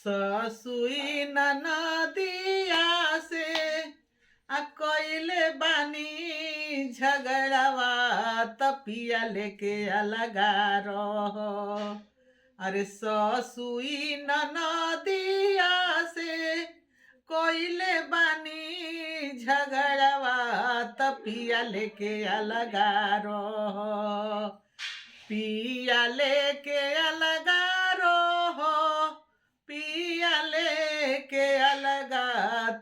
ससुई ननदिया से कइले बानी झगड़वा तपिया लेके अलगा रह। अरे ससुई ननदिया से कइले बानी झगड़वा तपिया लेके अलगा रह। पिया लेके अलगा रह, पिया लेके अलगा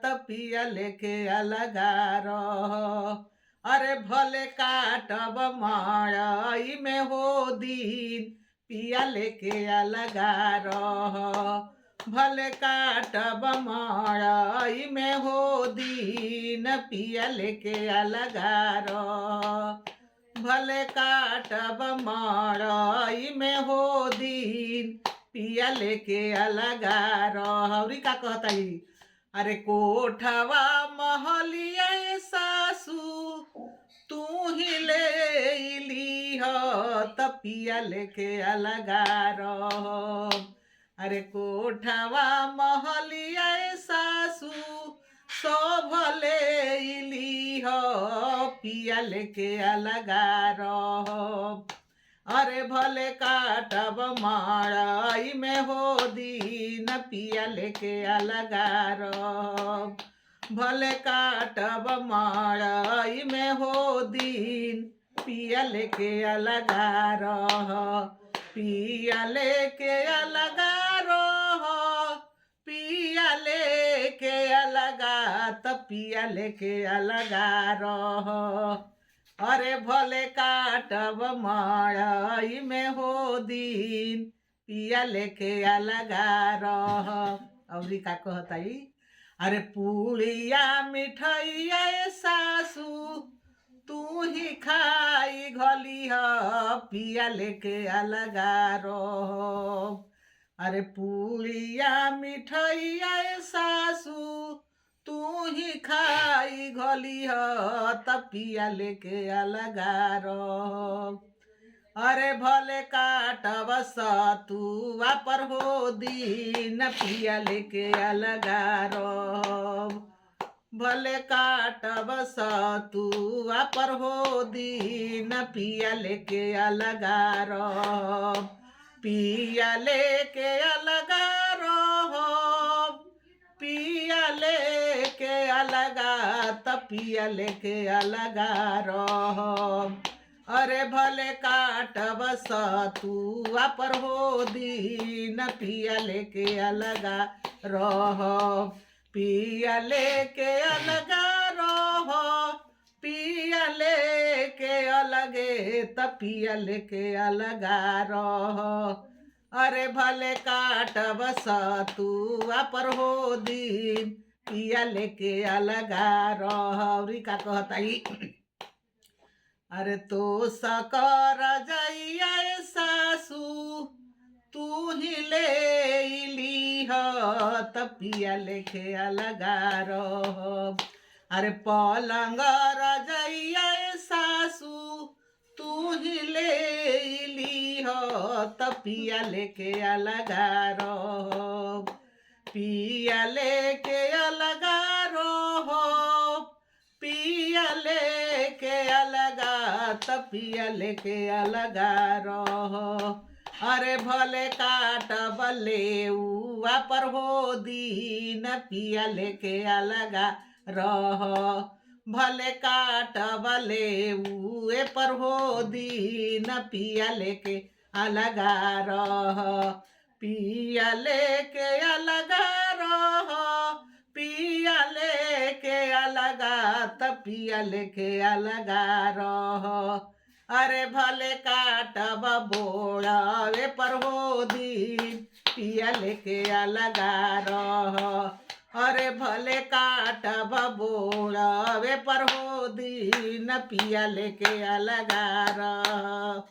तपिया लेके अलगा रह। अरे भले काटब मड़ई में हो दिन, पिया लेके अलगा रह। भले काटब मड़ई में हो दिन, पिया लेके अलगा रह। भले काटब मड़ई में हो दिन, पिया लेके अलगा रह। अउरी का कहता ही, अरे कोठवा महलिया सासू तू ही ले लीह तपिया लेके अलगा रह। अरे कोठवा महलिया सासू सब ले लीह पिया लेके अलगा रह। अरे भले काटब मड़ई में हो दिन, पिया लेके अलगा रह। भले काटब मड़ई में हो दिन, पिया लेके अलगा रह। पिया लेके अलगा रह, पिया लेके अलगा तपिया लेके अलगा रह। अरे भले काटब मड़ई में हो दिन, पिया लेके अलगा रह। अउरी का कहताई, अरे पुड़िया मिठैया सासू तू ही खाई घलिह पिया लेके अलगा रह। अरे पुड़िया मिठैया सासू तू ही खाई घलिह तपिया लेके अलगा रह। अरे भले काटब सतुआ पर हो दिन, पिया लेके अलगा रह। भले काटब सतुआ पर हो दिन, पिया लेके अलगा रह। पिया लेके अलगा रह, पिया लेके अलगा तपिया लेके अलगा रह। अरे भले काटब सतुआ पर हो दिन, पिया लेके अलगा रह। पिया लेके अलगा रह, पिया लेके अलगे तपिया लेके अलगा रह। अरे भले काटब सतुआ पर हो दिन, पिया लेके अलगा रह। अउरी का कहताई, अरे तो सकर जइया सासू तू ही ले लीह तपिया लेके अलगा रह। अरे पलंग रजइया सासू तू ही ले लीह तपिया लेके अलगा रह। पिया लेके अलगा रह, पिया लेके अलगा तपिया लेके अलगा रह। अरे भले काटब लेउआ पर हो दिन, पिया लेके अलगा रह। भले काटब लेउए पर हो दिन, पिया लेके अलगा रह। पिया लेके अलगा रह, पिया लेके अलगा तपिया लेके अलगा रह। अरे भले काटब बोड़ावे पर हो दिन, पिया लेके अलगा रह। अरे भले काटब बोड़ावे पर हो दिन, पिया लेके अलगा रह।